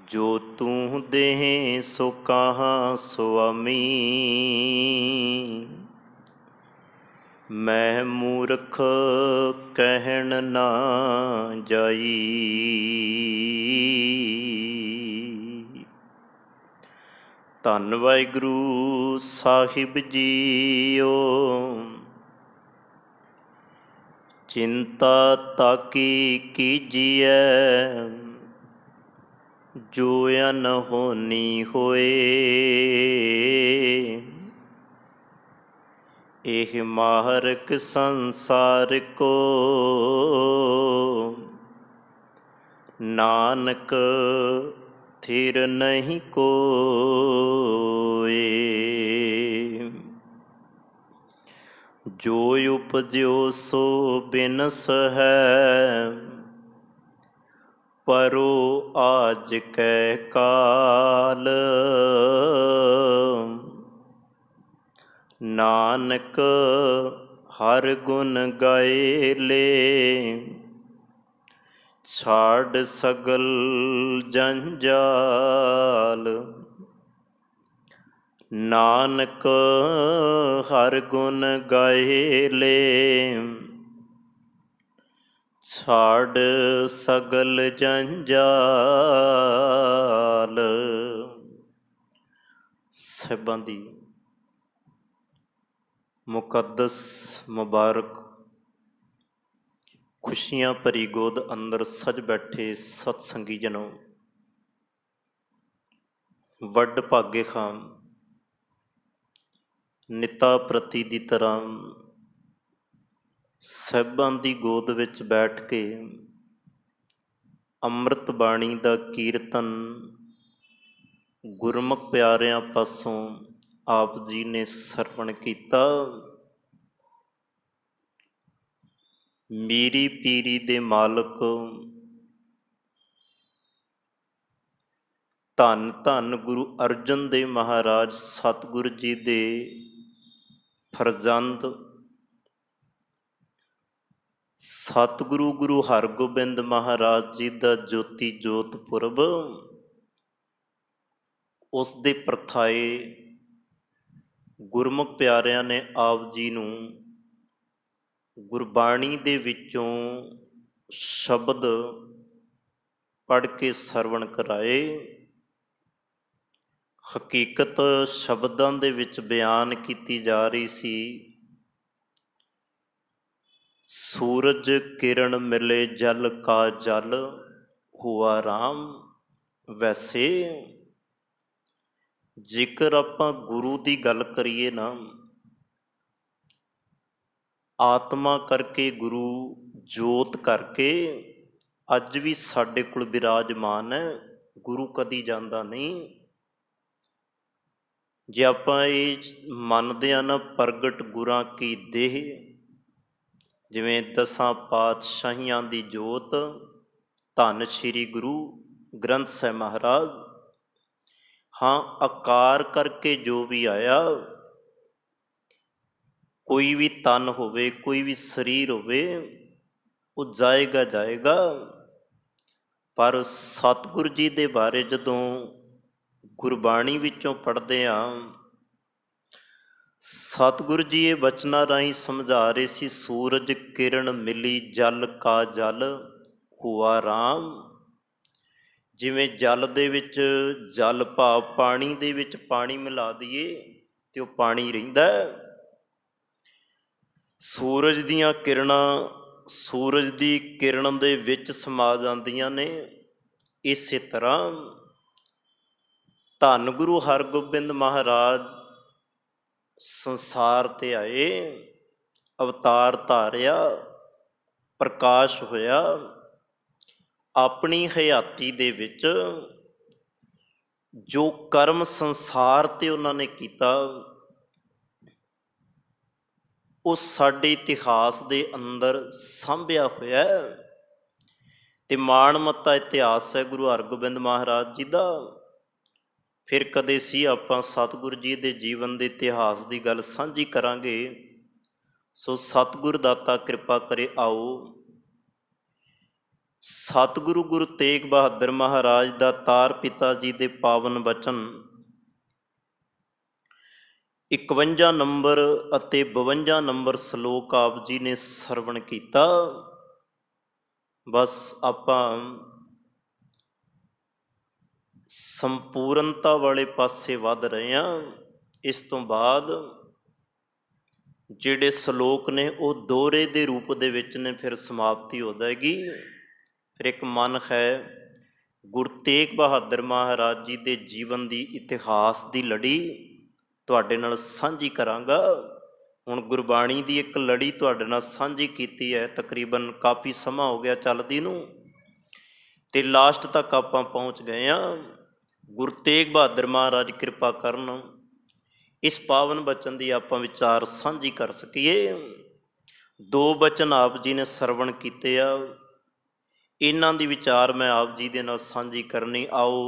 ਜੋ ਤੂੰ ਦੇਹ ਸੋ ਕਹਾਂ ਸੁਆਮੀ। ਮੈਂ ਮੂਰਖ ਕਹਿਣ ਨਾ ਜਾਈ। ਧੰਨ ਵਾਹਿਗੁਰੂ ਸਾਹਿਬ ਜੀਓ। ਚਿੰਤਾ ਤਾਕੀ ਕੀਜੀਐ ਜੋ ਅਨਹੋਨੀ ਹੋਏ। ਇਹ ਮਾਰਗ ਸੰਸਾਰ ਕੋ ਨਾਨਕ ਥਿਰ ਨਹੀਂ ਕੋਏ। ਜੋ ਉਪਜਿਓ ਸੋ ਬਿਨਸ ਹੈ ਪਰੋ ਆਜ ਕੈ ਕਾਲ। ਨਾਨਕ ਹਰ ਗੁਣ ਗਾਏ ਲੇ ਛਾੜ ਸਗਲ ਜੰਜਾਲ। ਨਾਨਕ ਹਰ ਗੁਣ ਗਾਏ ਲੇ ਛਾੜ ਸਗਲ ਜੰਜਾਲ। ਸਾਹਿਬਾਂ ਦੀ ਮੁਕੱਦਸ ਮੁਬਾਰਕ ਖੁਸ਼ੀਆਂ ਭਰੀ ਗੋਦ ਅੰਦਰ ਸਜ ਬੈਠੇ ਸਤਸੰਗੀ ਜਨੋ, ਵੱਡ ਭਾਗੇ ਖਾਂ ਨਿਤਾ ਪ੍ਰਤੀ ਦੀ ਤਰ੍ਹਾਂ ਸਾਹਿਬਾਂ ਦੀ ਗੋਦ ਵਿੱਚ ਬੈਠ ਕੇ ਅੰਮ੍ਰਿਤ ਬਾਣੀ ਦਾ ਕੀਰਤਨ ਗੁਰਮੁਖ ਪਿਆਰਿਆਂ ਪਾਸੋਂ ਆਪ ਜੀ ਨੇ ਸਰਵਣ ਕੀਤਾ। ਮੀਰੀ ਪੀਰੀ ਦੇ ਮਾਲਕ ਧੰਨ ਧੰਨ ਗੁਰੂ ਅਰਜਨ ਦੇਵ ਮਹਾਰਾਜ ਸਤਿਗੁਰੂ ਜੀ ਦੇ ਫਰਜ਼ੰਦ ਸਤਿਗੁਰੂ ਗੁਰੂ ਹਰਗੋਬਿੰਦ ਮਹਾਰਾਜ ਜੀ ਦਾ ਜੋਤੀ ਜੋਤ ਪੁਰਬ, ਉਸ ਦੇ ਪ੍ਰਥਾਏ ਗੁਰਮੁਖ ਪਿਆਰਿਆਂ ਨੇ ਆਪ ਜੀ ਨੂੰ ਗੁਰਬਾਣੀ ਦੇ ਵਿੱਚੋਂ ਸ਼ਬਦ ਪੜ੍ਹ ਕੇ ਸਰਵਣ ਕਰਾਏ। ਹਕੀਕਤ ਸ਼ਬਦਾਂ ਦੇ ਵਿੱਚ ਬਿਆਨ ਕੀਤੀ ਜਾ ਰਹੀ ਸੀ। ਸੂਰਜ ਕਿਰਨ ਮਿਲੇ ਜਲ ਕਾ ਜਲ ਹੁਆ ਰਾਮ। ਵੈਸੇ ਜੇਕਰ ਆਪਾਂ ਗੁਰੂ ਦੀ ਗੱਲ ਕਰੀਏ ਨਾ, ਆਤਮਾ ਕਰਕੇ ਗੁਰੂ ਜੋਤ ਕਰਕੇ ਅੱਜ ਵੀ ਸਾਡੇ ਕੋਲ ਬਿਰਾਜਮਾਨ ਹੈ। ਗੁਰੂ ਕਦੀ ਜਾਂਦਾ ਨਹੀਂ। ਜੇ ਆਪਾਂ ਇਹ ਮੰਨਦੇ ਹਾਂ ਨਾ, ਪ੍ਰਗਟ ਗੁਰਾਂ ਕੀ ਦੇਹ, ਜਿਵੇਂ ਦਸਾਂ ਪਾਤਸ਼ਾਹੀਆਂ ਦੀ ਜੋਤ ਧੰਨ ਸ਼੍ਰੀ ਗੁਰੂ ਗ੍ਰੰਥ ਸਾਹਿਬ ਮਹਾਰਾਜ। ਹਾਂ, ਆਕਾਰ ਕਰਕੇ ਜੋ ਵੀ ਆਇਆ, ਕੋਈ ਵੀ ਤਨ ਹੋਵੇ, ਕੋਈ ਵੀ ਸਰੀਰ ਹੋਵੇ, ਉਹ ਜਾਏਗਾ ਜਾਏਗਾ। ਪਰ ਸਤਿਗੁਰੂ ਜੀ ਦੇ ਬਾਰੇ ਜਦੋਂ ਗੁਰਬਾਣੀ ਵਿੱਚੋਂ ਪੜ੍ਹਦੇ ਹਾਂ, ਸਤਿਗੁਰੂ ਜੀ ਇਹ ਬਚਨਾਂ ਰਾਹੀਂ ਸਮਝਾ ਰਹੇ ਸੀ, ਸੂਰਜ ਕਿਰਨ ਮਿਲੀ ਜਲ ਕਾ ਜਲ ਹੁਆ ਰਾਮ। ਜਿਵੇਂ ਜਲ ਦੇ ਵਿੱਚ ਜਲ ਭਾਵ ਪਾਣੀ ਦੇ ਵਿੱਚ ਪਾਣੀ ਮਿਲਾ ਦਈਏ ਤੇ ਉਹ ਪਾਣੀ ਰਹਿੰਦਾ। ਸੂਰਜ ਦੀਆਂ ਕਿਰਨਾਂ ਸੂਰਜ ਦੀ ਕਿਰਨ ਦੇ ਵਿੱਚ ਸਮਾ ਜਾਂਦੀਆਂ ਨੇ। ਇਸੇ ਤਰ੍ਹਾਂ ਧੰਨ ਗੁਰੂ ਹਰਗੋਬਿੰਦ ਮਹਾਰਾਜ ਸੰਸਾਰ 'ਤੇ ਆਏ, ਅਵਤਾਰ ਧਾਰਿਆ, ਪ੍ਰਕਾਸ਼ ਹੋਇਆ। ਆਪਣੀ ਹਯਾਤੀ ਦੇ ਵਿੱਚ ਜੋ ਕਰਮ ਸੰਸਾਰ 'ਤੇ ਉਹਨਾਂ ਨੇ ਕੀਤਾ, ਉਹ ਸਾਡੇ ਇਤਿਹਾਸ ਦੇ ਅੰਦਰ ਸਾਂਭਿਆ ਹੋਇਆ ਤੇ ਮਾਣਮੱਤਾ ਇਤਿਹਾਸ ਹੈ ਗੁਰੂ ਹਰਗੋਬਿੰਦ ਮਹਾਰਾਜ ਜੀ ਦਾ। ਫਿਰ ਕਦੇ ਸੀ ਆਪਾਂ ਸਤਿਗੁਰੂ ਜੀ ਦੇ ਜੀਵਨ ਦੇ ਇਤਿਹਾਸ ਦੀ ਗੱਲ ਸਾਂਝੀ ਕਰਾਂਗੇ। ਸੋ ਸਤਿਗੁਰ ਦਾਤਾ ਕਿਰਪਾ ਕਰੇ, ਆਓ ਸਤਿਗੁਰੂ ਗੁਰੂ ਤੇਗ ਬਹਾਦਰ ਮਹਾਰਾਜ ਦਾ ਤਾਰ ਪਿਤਾ ਜੀ ਦੇ ਪਾਵਨ ਬਚਨ 51 ਨੰਬਰ ਅਤੇ 52 ਨੰਬਰ ਸ਼ਲੋਕ ਆਪ ਜੀ ਨੇ ਸਰਵਣ ਕੀਤਾ। ਬਸ ਆਪਾਂ ਸੰਪੂਰਨਤਾ ਵਾਲੇ ਪਾਸੇ ਵੱਧ ਰਹੇ ਹਾਂ। ਇਸ ਤੋਂ ਬਾਅਦ ਜਿਹੜੇ ਸ਼ਲੋਕ ਨੇ ਉਹ ਦੋਹਰੇ ਦੇ ਰੂਪ ਦੇ ਵਿੱਚ ਨੇ, ਫਿਰ ਸਮਾਪਤੀ ਹੋ ਜਾਏਗੀ। ਫਿਰ ਇੱਕ ਮਨ ਹੈ ਗੁਰੂ ਤੇਗ ਬਹਾਦਰ ਮਹਾਰਾਜ ਜੀ ਦੇ ਜੀਵਨ ਦੀ ਇਤਿਹਾਸ ਦੀ ਲੜੀ ਤੁਹਾਡੇ ਨਾਲ ਸਾਂਝੀ ਕਰਾਂਗਾ। ਹੁਣ ਗੁਰਬਾਣੀ ਦੀ ਇੱਕ ਲੜੀ ਤੁਹਾਡੇ ਨਾਲ ਸਾਂਝੀ ਕੀਤੀ ਹੈ, ਤਕਰੀਬਨ ਕਾਫੀ ਸਮਾਂ ਹੋ ਗਿਆ ਚੱਲਦੀ ਨੂੰ, ਤੇ ਲਾਸਟ ਤੱਕ ਆਪਾਂ ਪਹੁੰਚ ਗਏ ਹਾਂ। ਗੁਰੂ ਤੇਗ ਬਹਾਦਰ ਮਹਾਰਾਜ ਕਿਰਪਾ ਕਰਨ ਇਸ ਪਾਵਨ ਬਚਨ ਦੀ ਆਪਾਂ ਵਿਚਾਰ ਸਾਂਝੀ ਕਰ ਸਕੀਏ। 2 ਬਚਨ ਆਪ ਜੀ ਨੇ ਸਰਵਣ ਕੀਤੇ ਆ, ਇਹਨਾਂ ਦੀ ਵਿਚਾਰ ਮੈਂ ਆਪ ਜੀ ਦੇ ਨਾਲ ਸਾਂਝੀ ਕਰਨੀ। ਆਓ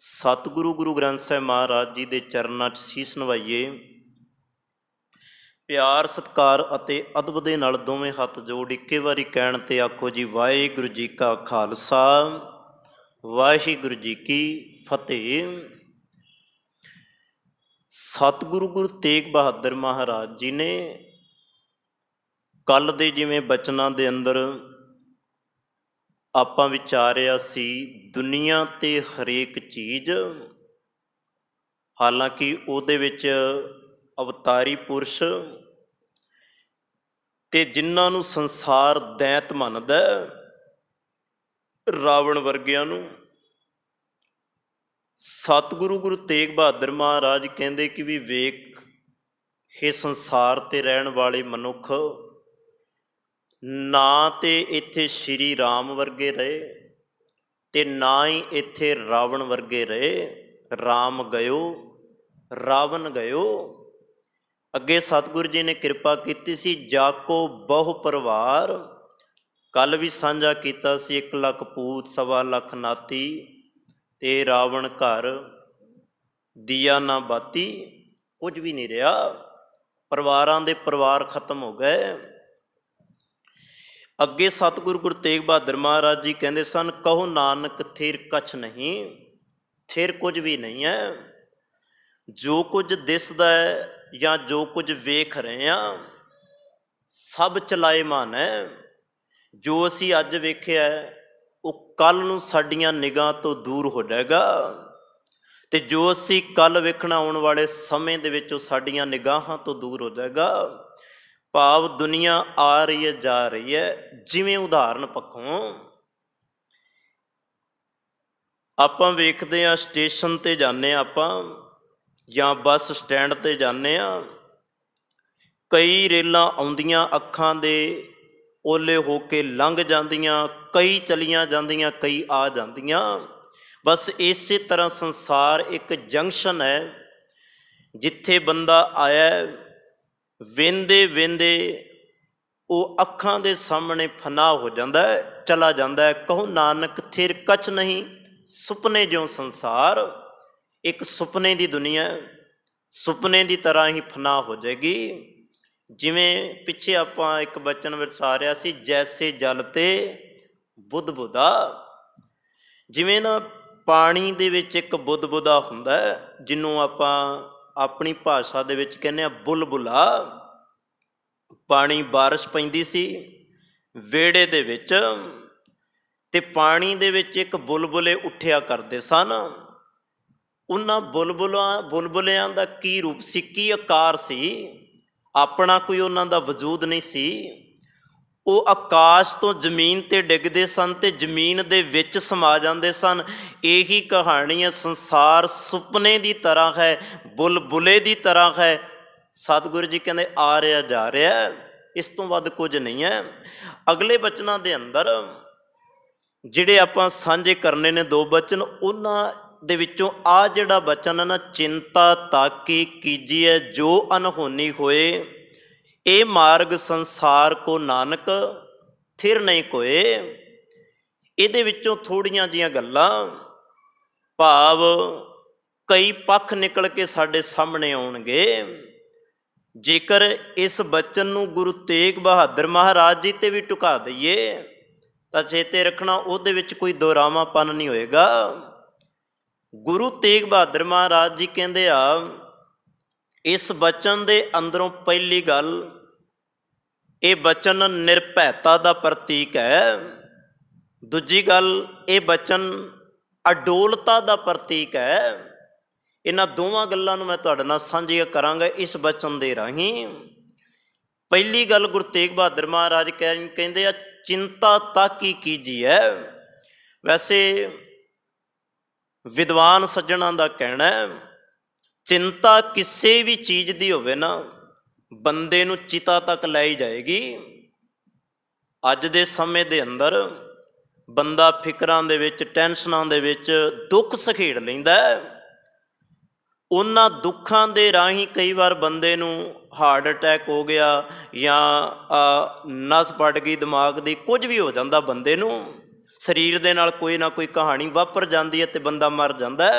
ਸਤਿਗੁਰੂ ਗੁਰੂ ਗ੍ਰੰਥ ਸਾਹਿਬ ਮਹਾਰਾਜ ਜੀ ਦੇ ਚਰਨਾਂ 'ਚ ਸੀਸ ਨਵਾਈਏ। ਪਿਆਰ ਸਤਿਕਾਰ ਅਤੇ ਅਦਬ ਦੇ ਨਾਲ ਦੋਵੇਂ ਹੱਥ ਜੋੜ ਇੱਕੇ ਵਾਰੀ ਕਹਿਣ ਤੇ ਆਖੋ ਜੀ, ਵਾਹਿਗੁਰੂ ਜੀ ਕਾ ਖਾਲਸਾ ਵਾਹਿਗੁਰੂ ਜੀ ਕੀ ਫਤਿਹ। ਸਤਿਗੁਰੂ ਗੁਰੂ ਤੇਗ ਬਹਾਦਰ ਮਹਾਰਾਜ ਜੀ ਨੇ ਕੱਲ ਦੇ ਜਿਵੇਂ ਬਚਨਾਂ ਦੇ ਅੰਦਰ ਆਪਾਂ ਵਿਚਾਰਿਆ ਸੀ, ਦੁਨੀਆ ਤੇ ਹਰੇਕ ਚੀਜ਼, ਹਾਲਾਂਕਿ ਉਹਦੇ ਵਿੱਚ ਅਵਤਾਰੀ ਪੁਰਸ਼ ਤੇ ਜਿਨ੍ਹਾਂ ਨੂੰ ਸੰਸਾਰ ਦੈਂਤ ਮੰਨਦਾ, ਰਾਵਣ ਵਰਗਿਆਂ ਨੂੰ, ਸਤਿਗੁਰੂ ਗੁਰੂ ਤੇਗ ਬਹਾਦਰ ਮਹਾਰਾਜ ਕਹਿੰਦੇ ਕਿ ਵੀ ਵੇਖ ਇਹ ਸੰਸਾਰ ਤੇ ਰਹਿਣ ਵਾਲੇ ਮਨੁੱਖ ਨਾ ਤੇ ਇੱਥੇ ਸ਼੍ਰੀ ਰਾਮ ਵਰਗੇ ਰਹੇ ਤੇ ਨਾ ਹੀ ਇੱਥੇ ਰਾਵਣ ਵਰਗੇ ਰਹੇ। ਰਾਮ ਗਇਓ ਰਾਵਣ ਗਇਓ। ਅੱਗੇ ਸਤਿਗੁਰੂ ਜੀ ਨੇ ਕਿਰਪਾ ਕੀਤੀ ਸੀ, ਜਾਕੋ ਬਹੁ ਪਰਿਵਾਰ, ਕੱਲ ਵੀ ਸਾਂਝਾ ਕੀਤਾ ਸੀ, 1 ਲੱਖ ਪੂਤ 1.25 ਲੱਖ ਨਾਤੀ ਤੇ ਰਾਵਣ ਘਰ ਦੀਆ ਨਾ ਬਾਤੀ, ਕੁਝ ਵੀ ਨਹੀਂ ਰਿਹਾ, ਪਰਿਵਾਰਾਂ ਦੇ ਪਰਿਵਾਰ ਖਤਮ ਹੋ ਗਏ। ਅੱਗੇ ਸਤਿਗੁਰੂ ਗੁਰੂ ਤੇਗ ਬਹਾਦਰ ਮਹਾਰਾਜ ਜੀ ਕਹਿੰਦੇ ਸਨ, ਕਹੋ ਨਾਨਕ ਥਿਰ ਕਛ ਨਹੀਂ, ਥਿਰ ਕੁਝ ਵੀ ਨਹੀਂ ਹੈ। ਜੋ ਕੁਝ ਦਿਸਦਾ ਹੈ ਜਾਂ ਜੋ ਕੁਝ ਵੇਖ ਰਹੇ ਹਾਂ ਸਭ ਚਲਾਏਮਾਨ ਹੈ। ਜੋ ਅਸੀਂ ਅੱਜ ਵੇਖਿਆ ਉਹ ਕੱਲ੍ਹ ਨੂੰ ਸਾਡੀਆਂ ਨਿਗਾਹ ਤੋਂ ਦੂਰ ਹੋ ਜਾਏਗਾ, ਤੇ ਜੋ ਅਸੀਂ ਕੱਲ੍ਹ ਵੇਖਣਾ ਆਉਣ ਵਾਲੇ ਸਮੇਂ ਦੇ ਵਿੱਚ ਉਹ ਸਾਡੀਆਂ ਨਿਗਾਹਾਂ ਤੋਂ ਦੂਰ ਹੋ ਜਾਏਗਾ। ਭਾਵ ਦੁਨੀਆ ਆ ਰਹੀ ਹੈ ਜਾ ਰਹੀ ਹੈ। ਜਿਵੇਂ ਉਦਾਹਰਨ ਪੱਖੋਂ ਆਪਾਂ ਵੇਖਦੇ ਹਾਂ, ਸਟੇਸ਼ਨ 'ਤੇ ਜਾਂਦੇ ਹਾਂ ਆਪਾਂ ਜਾਂ ਬੱਸ ਸਟੈਂਡ 'ਤੇ ਜਾਂਦੇ ਹਾਂ, ਕਈ ਰੇਲਾਂ ਆਉਂਦੀਆਂ ਅੱਖਾਂ ਦੇ ਓਲੇ ਹੋ ਕੇ ਲੰਘ ਜਾਂਦੀਆਂ, ਕਈ ਚਲੀਆਂ ਜਾਂਦੀਆਂ, ਕਈ ਆ ਜਾਂਦੀਆਂ। ਬਸ ਇਸੇ ਤਰ੍ਹਾਂ ਸੰਸਾਰ ਇੱਕ ਜੰਕਸ਼ਨ ਹੈ, ਜਿੱਥੇ ਬੰਦਾ ਆਇਆ, ਵੇਂਦੇ ਵੇਂਦੇ ਉਹ ਅੱਖਾਂ ਦੇ ਸਾਹਮਣੇ ਫਨਾ ਹੋ ਜਾਂਦਾ ਹੈ, ਚਲਾ ਜਾਂਦਾ ਹੈ। ਕਹੋ ਨਾਨਕ ਥਿਰ ਕਛ ਨਹੀਂ, ਸੁਪਨੇ ਜਿਉਂ ਸੰਸਾਰ, ਇੱਕ ਸੁਪਨੇ ਦੀ ਦੁਨੀਆ, ਸੁਪਨੇ ਦੀ ਤਰ੍ਹਾਂ ਹੀ ਫਨਾ ਹੋ ਜਾਏਗੀ। ਜਿਵੇਂ ਪਿੱਛੇ ਆਪਾਂ ਇੱਕ ਬਚਨ ਵਿਚਾਰਿਆ ਸੀ, ਜੈਸੇ ਜਲ ਤੇ ਬੁੱਧ ਬੁੱਧਾ। ਜਿਵੇਂ ਨਾ ਪਾਣੀ ਦੇ ਵਿੱਚ ਇੱਕ ਬੁੱਧ ਬੁੱਧਾ ਹੁੰਦਾ, ਜਿਹਨੂੰ ਆਪਾਂ ਆਪਣੀ ਭਾਸ਼ਾ ਦੇ ਵਿੱਚ ਕਹਿੰਦੇ ਹਾਂ ਬੁਲਬੁਲਾ। ਪਾਣੀ ਬਾਰਿਸ਼ ਪੈਂਦੀ ਸੀ ਵਿਹੜੇ ਦੇ ਵਿੱਚ, ਤੇ ਪਾਣੀ ਦੇ ਵਿੱਚ ਇੱਕ ਬੁਲਬੁਲੇ ਉੱਠਿਆ ਕਰਦੇ ਸਨ। ਉਹਨਾਂ ਬੁਲਬੁਲਿਆਂ ਦਾ ਕੀ ਰੂਪ ਸੀ, ਕੀ ਆਕਾਰ ਸੀ? ਆਪਣਾ ਕੋਈ ਉਹਨਾਂ ਦਾ ਵਜੂਦ ਨਹੀਂ ਸੀ। ਉਹ ਆਕਾਸ਼ ਤੋਂ ਜ਼ਮੀਨ 'ਤੇ ਡਿੱਗਦੇ ਸਨ ਤੇ ਜ਼ਮੀਨ ਦੇ ਵਿੱਚ ਸਮਾ ਜਾਂਦੇ ਸਨ। ਇਹੀ ਕਹਾਣੀ ਹੈ, ਸੰਸਾਰ ਸੁਪਨੇ ਦੀ ਤਰ੍ਹਾਂ ਹੈ, ਬੁਲਬੁਲੇ ਦੀ ਤਰ੍ਹਾਂ ਹੈ। ਸਤਿਗੁਰੂ ਜੀ ਕਹਿੰਦੇ ਆ ਰਿਹਾ ਜਾ ਰਿਹਾ, ਇਸ ਤੋਂ ਵੱਧ ਕੁਝ ਨਹੀਂ ਹੈ। ਅਗਲੇ ਬਚਨਾਂ ਦੇ ਅੰਦਰ ਜਿਹੜੇ ਆਪਾਂ ਸਾਂਝੇ ਕਰਨੇ ਨੇ 2 ਬਚਨ, ਉਹਨਾਂ ਦੇ ਵਿੱਚੋਂ ਆ ਜਿਹੜਾ ਬਚਨ ਹੈ ਨਾ, ਚਿੰਤਾ ਤਾਕੀ ਕੀਜੀਏ ਜੋ ਅਨਹੋਨੀ ਹੋਏ, ਇਹ ਮਾਰਗ ਸੰਸਾਰ ਕੋ ਨਾਨਕ ਥਿਰ ਨਹੀਂ ਕੋਏ। ਇਹਦੇ ਵਿੱਚੋਂ ਥੋੜ੍ਹੀਆਂ ਜਿਹੀਆਂ ਗੱਲਾਂ, ਭਾਵ ਕਈ ਪੱਖ ਨਿਕਲ ਕੇ ਸਾਡੇ ਸਾਹਮਣੇ ਆਉਣਗੇ। ਜੇਕਰ ਇਸ ਬਚਨ ਨੂੰ ਗੁਰੂ ਤੇਗ ਬਹਾਦਰ ਮਹਾਰਾਜ ਜੀ 'ਤੇ ਵੀ ਢੁਕਾ ਦਈਏ ਤਾਂ ਚੇਤੇ ਰੱਖਣਾ ਉਹਦੇ ਵਿੱਚ ਕੋਈ ਦੋਰਾਵਾਪਨ ਨਹੀਂ ਹੋਏਗਾ। ਗੁਰੂ ਤੇਗ ਬਹਾਦਰ ਮਹਾਰਾਜ ਜੀ ਕਹਿੰਦੇ ਆ, ਇਸ ਬਚਨ ਦੇ ਅੰਦਰੋਂ ਪਹਿਲੀ ਗੱਲ, ਇਹ ਬਚਨ ਨਿਰਭੈਤਾ ਦਾ ਪ੍ਰਤੀਕ ਹੈ। ਦੂਜੀ ਗੱਲ, ਇਹ ਬਚਨ ਅਡੋਲਤਾ ਦਾ ਪ੍ਰਤੀਕ ਹੈ। ਇਹਨਾਂ ਦੋਵਾਂ ਗੱਲਾਂ ਨੂੰ ਮੈਂ ਤੁਹਾਡੇ ਨਾਲ ਸਾਂਝੀਆਂ ਕਰਾਂਗਾ ਇਸ ਬਚਨ ਦੇ ਰਾਹੀਂ। ਪਹਿਲੀ ਗੱਲ, ਗੁਰੂ ਤੇਗ ਬਹਾਦਰ ਮਹਾਰਾਜ ਕਹਿੰਦੇ ਆ, ਚਿੰਤਾ ਤਾਕੀ ਕੀਜੀਐ। ਵੈਸੇ ਵਿਦਵਾਨ ਸੱਜਣਾਂ ਦਾ ਕਹਿਣਾ ਹੈ, ਚਿੰਤਾ ਕਿਸੇ ਵੀ ਚੀਜ਼ ਦੀ ਹੋਵੇ ਨਾ, ਬੰਦੇ ਨੂੰ ਚਿਤਾ ਤੱਕ ਲੈ ਹੀ ਜਾਏਗੀ। ਅੱਜ ਦੇ ਸਮੇਂ ਦੇ ਅੰਦਰ ਬੰਦਾ ਫਿਕਰਾਂ ਦੇ ਵਿੱਚ, ਟੈਨਸ਼ਨਾਂ ਦੇ ਵਿੱਚ ਦੁੱਖ ਸਖੇੜ ਲੈਂਦਾ। ਉਹਨਾਂ ਦੁੱਖਾਂ ਦੇ ਰਾਹੀਂ ਕਈ ਵਾਰ ਬੰਦੇ ਨੂੰ ਹਾਰਟ ਅਟੈਕ ਹੋ ਗਿਆ ਜਾਂ ਨਸ ਪੜ ਗਈ ਦਿਮਾਗ ਦੀ, ਕੁਝ ਵੀ ਹੋ ਜਾਂਦਾ ਬੰਦੇ ਨੂੰ, ਸਰੀਰ ਦੇ ਨਾਲ ਕੋਈ ਨਾ ਕੋਈ ਕਹਾਣੀ ਵਾਪਰ ਜਾਂਦੀ ਹੈ ਤੇ ਬੰਦਾ ਮਰ ਜਾਂਦਾ।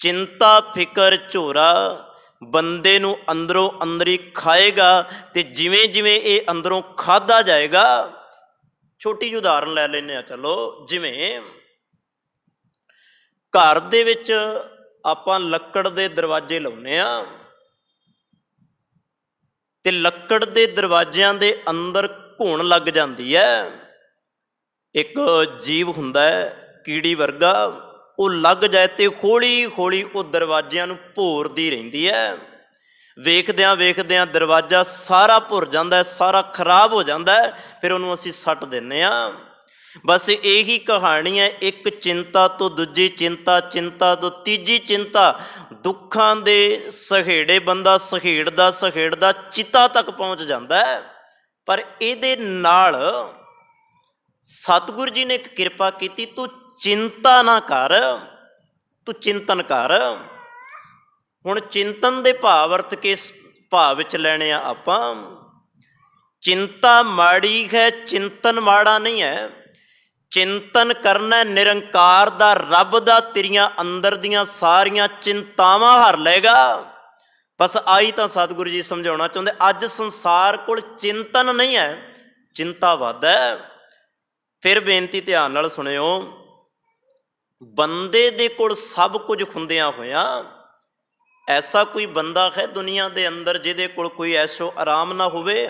ਚਿੰਤਾ ਫਿਕਰ ਝੋਰਾ ਬੰਦੇ ਨੂੰ ਅੰਦਰੋਂ ਅੰਦਰੀ ਖਾਏਗਾ, ਤੇ ਜਿਵੇਂ ਜਿਵੇਂ ਇਹ ਅੰਦਰੋਂ ਖਾਧਾ ਜਾਏਗਾ, ਛੋਟੀ ਜਿਹੀ ਉਦਾਹਰਨ ਲੈ ਲੈਂਦੇ ਹਾਂ। ਚਲੋ, ਜਿਵੇਂ ਘਰ ਦੇ ਵਿੱਚ ਆਪਾਂ ਲੱਕੜ ਦੇ ਦਰਵਾਜ਼ੇ ਲਾਉਂਦੇ ਆ, ਤੇ ਲੱਕੜ ਦੇ ਦਰਵਾਜ਼ਿਆਂ ਦੇ ਅੰਦਰ ਘੁਣ ਲੱਗ ਜਾਂਦੀ ਹੈ। ਇੱਕ ਜੀਵ ਹੁੰਦਾ ਹੈ ਕੀੜੀ ਵਰਗਾ, ਉਹ ਲੱਗ ਜਾਏ ਤੇ ਹੌਲੀ ਹੌਲੀ ਉਹ ਦਰਵਾਜ਼ਿਆਂ ਨੂੰ ਭੋਰਦੀ ਰਹਿੰਦੀ ਹੈ। ਵੇਖਦਿਆਂ ਵੇਖਦਿਆਂ ਦਰਵਾਜ਼ਾ ਸਾਰਾ ਭੁਰ ਜਾਂਦਾ ਹੈ, ਸਾਰਾ ਖਰਾਬ ਹੋ ਜਾਂਦਾ ਹੈ, ਫਿਰ ਉਹਨੂੰ ਅਸੀਂ ਸੱਟ ਦਿੰਦੇ ਹਾਂ। ਬਸ ਇਹੀ ਕਹਾਣੀ ਹੈ, ਇੱਕ ਚਿੰਤਾ ਤੋਂ ਦੂਜੀ ਚਿੰਤਾ, ਚਿੰਤਾ ਤੋਂ ਤੀਜੀ ਚਿੰਤਾ, ਦੁੱਖਾਂ ਦੇ ਸਹੇੜੇ ਬੰਦਾ ਸਹੇੜਦਾ ਸਹੇੜਦਾ ਚਿਤਾ ਤੱਕ ਪਹੁੰਚ ਜਾਂਦਾ ਹੈ। ਪਰ ਇਹਦੇ ਨਾਲ ਸਤਿਗੁਰੂ ਜੀ ਨੇ ਇੱਕ ਕਿਰਪਾ ਕੀਤੀ, ਤੂੰ ਚਿੰਤਾ ਨਾ ਕਰ, ਤੂੰ ਚਿੰਤਨ ਕਰ। ਹੁਣ ਚਿੰਤਨ ਦੇ ਭਾਵ ਅਰਥ ਕਿਸ ਭਾਵ ਵਿੱਚ ਲੈਣੇ ਆ ਆਪਾਂ? ਚਿੰਤਾ ਮਾੜੀ ਹੈ, ਚਿੰਤਨ ਮਾੜਾ ਨਹੀਂ ਹੈ। ਚਿੰਤਨ ਕਰਨਾ ਨਿਰੰਕਾਰ ਦਾ, ਰੱਬ ਦਾ, ਤੇਰੀਆਂ ਅੰਦਰ ਦੀਆਂ ਸਾਰੀਆਂ ਚਿੰਤਾਵਾਂ ਹਰ ਲਏਗਾ। ਬਸ ਆਈ ਤਾਂ ਸਤਿਗੁਰੂ ਜੀ ਸਮਝਾਉਣਾ ਚਾਹੁੰਦੇ, ਅੱਜ ਸੰਸਾਰ ਕੋਲ ਚਿੰਤਨ ਨਹੀਂ ਹੈ, ਚਿੰਤਾ ਵੱਧ ਹੈ। ਫਿਰ ਬੇਨਤੀ ਧਿਆਨ ਨਾਲ ਸੁਣਿਓ, ਬੰਦੇ ਦੇ ਕੋਲ ਸਭ ਕੁਝ ਹੁੰਦਿਆਂ ਹੋਇਆਂ ਐਸਾ ਕੋਈ ਬੰਦਾ ਹੈ ਦੁਨੀਆ ਦੇ ਅੰਦਰ ਜਿਹਦੇ ਕੋਲ ਕੋਈ ਐਸ਼ੋ ਆਰਾਮ ਨਾ ਹੋਵੇ?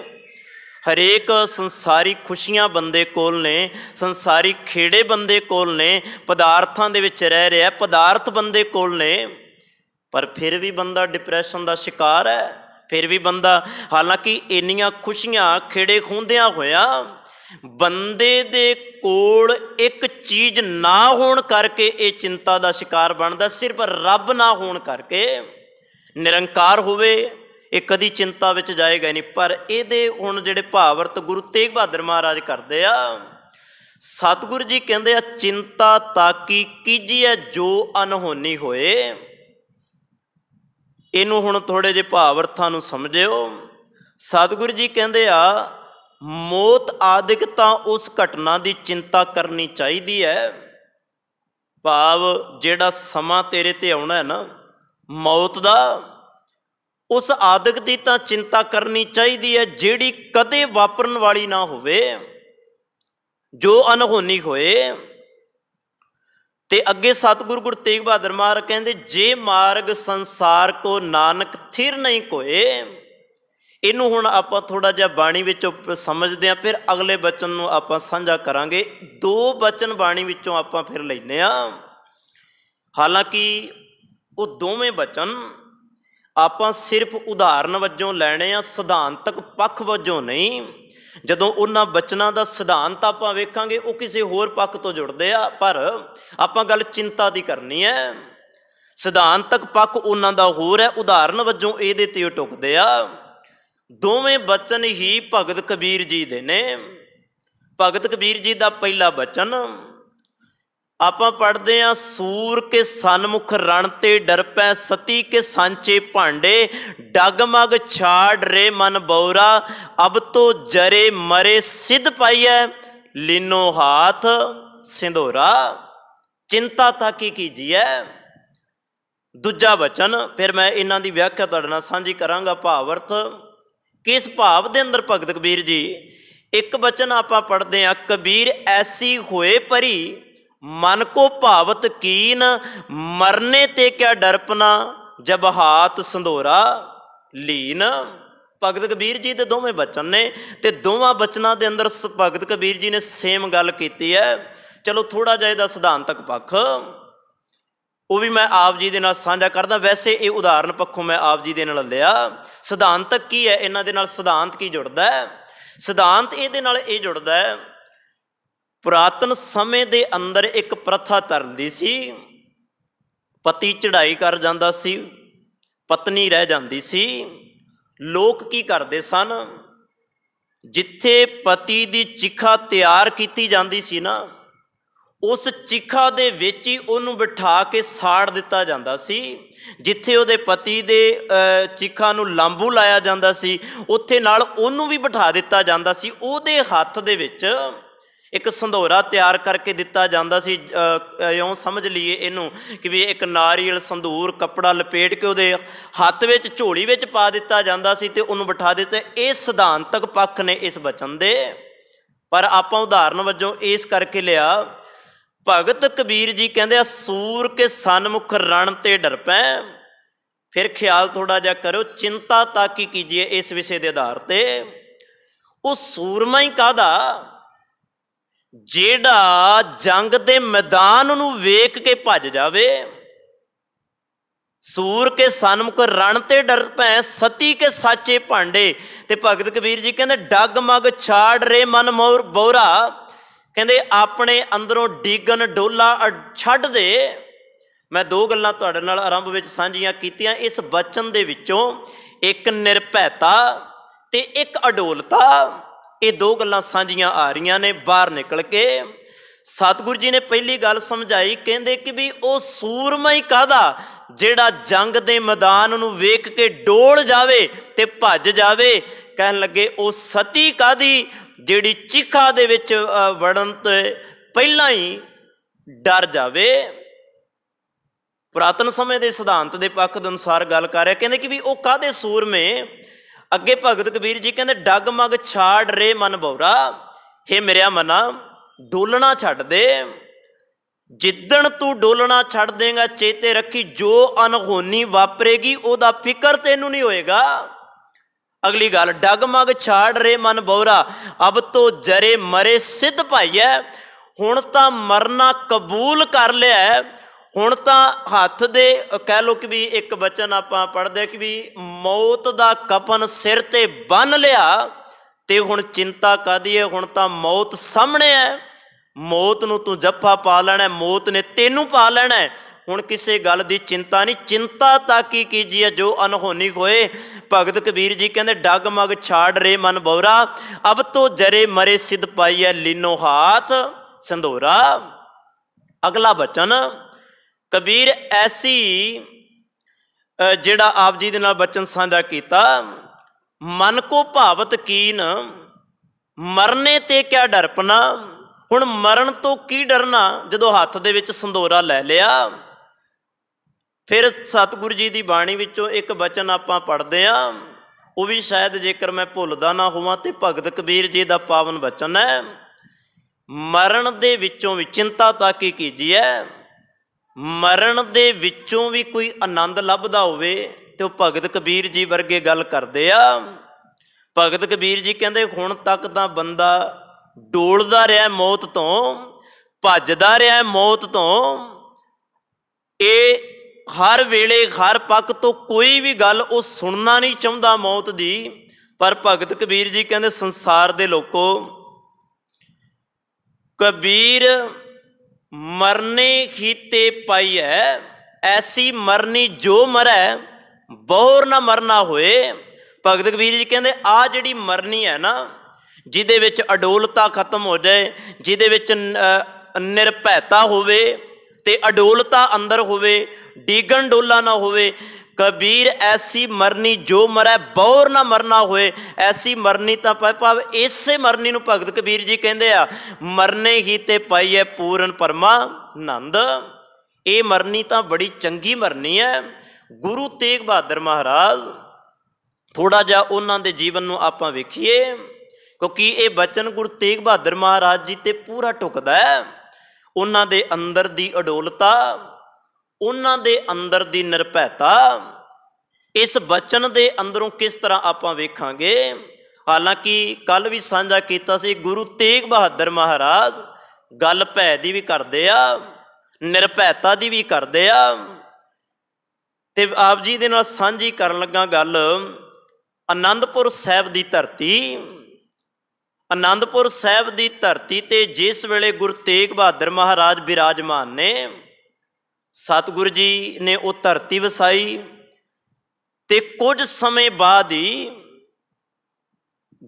ਹਰੇਕ ਸੰਸਾਰੀ ਖੁਸ਼ੀਆਂ ਬੰਦੇ ਕੋਲ ਨੇ, ਸੰਸਾਰੀ ਖੇੜੇ ਬੰਦੇ ਕੋਲ ਨੇ, ਪਦਾਰਥਾਂ ਦੇ ਵਿੱਚ ਰਹਿ ਰਿਹਾ, ਪਦਾਰਥ ਬੰਦੇ ਕੋਲ ਨੇ, ਪਰ ਫਿਰ ਵੀ ਬੰਦਾ ਡਿਪਰੈਸ਼ਨ ਦਾ ਸ਼ਿਕਾਰ ਹੈ। ਫਿਰ ਵੀ ਬੰਦਾ, ਹਾਲਾਂਕਿ ਇੰਨੀਆਂ ਖੁਸ਼ੀਆਂ ਖੇੜੇ ਖੂੰਦਿਆਂ ਹੋਇਆਂ, ਬੰਦੇ ਦੇ ਕੋਲ ਇੱਕ ਚੀਜ਼ ਨਾ ਹੋਣ ਕਰਕੇ ਇਹ ਚਿੰਤਾ ਦਾ ਸ਼ਿਕਾਰ ਬਣਦਾ। ਸਿਰਫ ਰੱਬ ਨਾ ਹੋਣ ਕਰਕੇ, ਨਿਰੰਕਾਰ ਹੋਵੇ, ਇਹ ਕਦੀ ਚਿੰਤਾ ਵਿੱਚ ਜਾਏਗਾ ਨਹੀਂ। ਪਰ ਇਹਦੇ ਹੁਣ ਜਿਹੜੇ ਭਾਵਰਤ ਗੁਰੂ ਤੇਗ ਬਹਾਦਰ ਮਹਾਰਾਜ ਕਰਦੇ ਆ, ਸਤਿਗੁਰੂ ਜੀ ਕਹਿੰਦੇ ਆ, ਚਿੰਤਾ ਤਾਕੀ ਕੀਜੀਐ ਜੋ ਅਨਹੋਨੀ ਹੋਏ। ਇਹਨੂੰ ਹੁਣ ਥੋੜੇ ਜਿਹੇ ਭਾਵਰਥਾਂ ਨੂੰ ਸਮਝਿਓ। ਸਤਿਗੁਰੂ ਜੀ ਕਹਿੰਦੇ ਆ, ਮੌਤ ਆਦਿਕ ਤਾਂ ਉਸ ਘਟਨਾ ਦੀ ਚਿੰਤਾ ਕਰਨੀ ਚਾਹੀਦੀ ਹੈ। ਭਾਵ ਜਿਹੜਾ ਸਮਾਂ ਤੇਰੇ ਤੇ ਆਉਣਾ ਹੈ ਨਾ ਮੌਤ ਦਾ, ਉਸ ਆਦਿਕ ਦੀ ਤਾਂ ਚਿੰਤਾ ਕਰਨੀ ਚਾਹੀਦੀ ਹੈ ਜਿਹੜੀ ਕਦੇ ਵਾਪਰਨ ਵਾਲੀ ਨਾ ਹੋਵੇ, ਜੋ ਅਨਹੋਨੀ ਹੋਏ। ਤੇ ਅੱਗੇ ਸਤਿਗੁਰੂ ਗੁਰੂ ਤੇਗ ਬਹਾਦਰ ਮਹਾਰਾਜ ਕਹਿੰਦੇ, ਜੇ ਮਾਰਗ ਸੰਸਾਰ ਕੋ ਨਾਨਕ ਥਿਰ ਨਹੀਂ ਕੋਏ। ਇਹਨੂੰ ਹੁਣ ਆਪਾਂ ਥੋੜਾ ਜਿਹਾ ਬਾਣੀ ਵਿੱਚੋਂ ਸਮਝਦੇ ਹਾਂ, ਫਿਰ ਅਗਲੇ ਬਚਨ ਨੂੰ ਆਪਾਂ ਸਾਂਝਾ ਕਰਾਂਗੇ। ਦੋ ਬਚਨ ਬਾਣੀ ਵਿੱਚੋਂ ਆਪਾਂ ਫਿਰ ਲੈਂਦੇ ਹਾਂ। ਹਾਲਾਂਕਿ ਉਹ ਦੋਵੇਂ ਬਚਨ ਆਪਾਂ ਸਿਰਫ ਉਦਾਹਰਨ ਵਜੋਂ ਲੈਣੇ ਆ, ਸਿਧਾਂਤਕ ਪੱਖ ਵਜੋਂ ਨਹੀਂ। ਜਦੋਂ ਉਹਨਾਂ ਬਚਨਾਂ ਦਾ ਸਿਧਾਂਤ ਆਪਾਂ ਵੇਖਾਂਗੇ, ਉਹ ਕਿਸੇ ਹੋਰ ਪੱਖ ਤੋਂ ਜੁੜਦੇ ਆ, ਪਰ ਆਪਾਂ ਗੱਲ ਚਿੰਤਾ ਦੀ ਕਰਨੀ ਹੈ। ਸਿਧਾਂਤਕ ਪੱਖ ਉਹਨਾਂ ਦਾ ਹੋਰ ਹੈ, ਉਦਾਹਰਨ ਵਜੋਂ ਇਹਦੇ ਤੇ ਉਹ ਟੁਕਦੇ ਆ। ਦੋਵੇਂ ਬਚਨ ਹੀ ਭਗਤ ਕਬੀਰ ਜੀ ਦੇ ਨੇ। ਭਗਤ ਕਬੀਰ ਜੀ ਦਾ ਪਹਿਲਾ ਬਚਨ ਆਪਾਂ ਪੜ੍ਹਦੇ ਹਾਂ, ਸੂਰ ਕੇ ਸਨਮੁਖ ਰਣ ਤੇ ਡਰ ਪੈ, ਸਤੀ ਕੇ ਸਾਂਚੇ ਭਾਂਡੇ, ਡਗਮਗ ਛਾੜ ਰੇ ਮਨ ਬੌਰਾ, ਅਬ ਤੋ ਜਰੇ ਮਰੇ ਸਿੱਧ ਪਾਈਐ, ਲੀਨੋ ਹਾਥ ਸਿੰਧੋਰਾ। ਚਿੰਤਾ ਤਾਕੀ ਕੀਜੀਐ। ਦੂਜਾ ਬਚਨ ਫਿਰ ਮੈਂ ਇਹਨਾਂ ਦੀ ਵਿਆਖਿਆ ਤੁਹਾਡੇ ਨਾਲ ਸਾਂਝੀ ਕਰਾਂਗਾ। ਭਾਵ ਅਰਥ ਕਿਸ ਭਾਵ ਦੇ ਅੰਦਰ ਭਗਤ ਕਬੀਰ ਜੀ एक बचन आपां पढ़ते हैं, कबीर ऐसी होए परी मन को भावत कीन, मरने ते क्या डरपना जब हाथ संधोरा लीन। भगत कबीर जी के दोवें बचन ने, ते दोवां बचनां दे अंदर भगत कबीर जी ने सेम गल कीती है। चलो थोड़ा जिहा इहदा सिद्धांतक पक्ष वो भी मैं आप जी के नाल साझा करदा। वैसे ये उदाहरण पक्षों मैं आप जी के नाल लिया। सिद्धांतक की है इन्हां दे नाल, सिद्धांत की जुड़दा है? सिद्धांत ये नाल ये जुड़दा है, पुरातन समय के अंदर एक प्रथा चलदी सी, पति चढ़ाई कर जांदा सी, पत्नी रह जाती सी। लोग की करते सन, जिथे पति की चिखा तैयार की जाती सी ना, उस चिखा दे विच ही उहनूं बिठा के साड़ दिता जाता सी। जिथे उहदे पति दे चिखा नूं लांबू लाया जाता सी, उत्थे नाल उहनूं भी बिठा दिता जाता सी। उहदे हत्थ दे विच एक संधोरा तैयार करके दिता जाता सी। इउं समझ लीए इनू कि भी एक नारियल संधूर कपड़ा लपेट के उहदे हत्थ विच झोली विच पा दिता जाता सी ते उहनूं बिठा दिता। ये सिद्धांतक पक्ष ने इस बचन दे, पर आपां उदाहरण वजों इस करके लिया। भगत कबीर जी कहते सूर के सन्मुख रण ते डर पै। फिर ख्याल थोड़ा जा करो, चिंता ताकि कीजिए इस विषय के आधार पर। वो सूरमा ही कादा जेड़ा जंग के मैदान नूं वेख के भज जावे। सूर के सन्मुख रण ते डर पै, सती के साचे भांडे। ते भगत कबीर जी कहते डगमग छाड़ रे मन मोर बोरा। कहते अपने अंदरों डिगन डोला छड्ड दे। मैं दो गल्लां तुहाडे नाल आरंभ विच साझीआं कीतियां। इस बचन दे विचों एक निर्भयता ते एक अडोलता, ये दो गल्लां साझीआं आ रहीआं ने बाहर निकल के। सतगुरु जी ने पहली गल समझाई, कहते कि भी वो सूरमा ही कादा जेड़ा जंग दे मैदान नूं वेख के डोल जावे ते भज जावे। कहन लगे वो सती कादी जिहड़ी चिखा दे विच वड़न तो पहला ही डर जावे। पुरातन समय के सिद्धांत के पक्ष के अनुसार गल कर रहे, कहते कि भी वो कादे सूरमे। अगे भगत कबीर जी कहते डगमग छाड़ रे मन बौरा। हे मेरिया मना डोलना छड्ड दे। जिदन तू डोलना छड्ड देगा चेते रखी जो अनहोनी वापरेगी ओदा फिकर तेनू नहीं होएगा। अगली गल डगमग छाड़ रे मन बौरा, अब तो जरे मरे सिद्ध भाई है। हुण तां मरना कबूल कर लिया है। हुण तां हथ दे कह लो कि भी एक बचन आपां पढ़दे कि भी मौत दा कफन सिर ते बन लिया ते हुण चिंता कादी है। हुण तां मौत सामने है, मौत नूं तू जफ्फा पा लैणा, मौत ने तेनू पा लैणा। हुण किसी गल की चिंता नहीं, चिंता ताकि कीजिए जो अनहोनी होए। भगत कबीर जी कहते डगमग छाड़ रे मन बौरा, अब तो जरे मरे सिद्ध पाई है लीनो हाथ संधोरा। अगला बचन कबीर ऐसी जिहड़ा आप जी दे नाल बचन साझा कीता, मन को भावत कीन मरने ते क्या डरपना। हुण मरण तो की डरना जदों हत्थ दे विच संधोरा लै लिया। फिर सतगुरु जी की बाणी विचों एक बचन आपां पढ़दे हां, वो भी शायद जेकर मैं भुलदा ना होवां ते भगत कबीर जी का पावन बचन है। मरण दे विचों भी चिंता ताकि कीजिए। मरण दे विचों भी कोई आनंद लभदा होवे ते भगत कबीर जी वर्गे गल करदे आ। भगत कबीर जी कहते हुण तक तां बंदा डोलदा रहा मौत तो, भजदा रहा मौत तो। ये हर वेले हर पक्ष तो कोई भी गल वो सुनना नहीं चाहता मौत की। पर भगत कबीर जी कहते संसार दे लोगों, कबीर मरने ही ते पाई है, ऐसी मरनी जो मरै बहुर ना मरना होए। भगत कबीर जी कहते आ जिहड़ी मरनी है ना, जिहदे विच अडोलता खत्म हो जाए, जिहदे विच निर्भयता होवे ते अडोलता अंदर होवे, डिगन डोला ना होवे। कबीर ऐसी मरनी जो मरै बहुर ना मरना होए। ऐसी मरनी तो भाव इसे मरनी नूं भगत कबीर जी कहते आ, मरने ही ते पाई है पूरन परमानंद। ये मरनी तो बड़ी चंगी मरनी है। गुरु तेग बहादुर महाराज थोड़ा जा उन्हां दे जीवन नूं आपां वेखीए क्योंकि ये बचन गुरु तेग बहादुर महाराज जी ते पूरा टुकदा है। उन्हां दे अंदर दी अडोलता, उन्हां दे अंदर दी निरभैता, इस बचन दे अंदरों किस तरह आपां वेखांगे। हालांकि कल भी साझा कीता सी, गुरु तेग बहादुर महाराज गल भै दी भी करदे आ, निरभैता दी भी करदे आ। ते आप जी दे नाल साझी करन लगा गल आनंदपुर साहिब दी धरती। आनंदपुर साहिब दी धरती ते जिस वेले गुरु तेग बहादुर महाराज विराजमान ने, सतगुरु जी ने वो धरती वसाई। ते कुछ समय बाद ही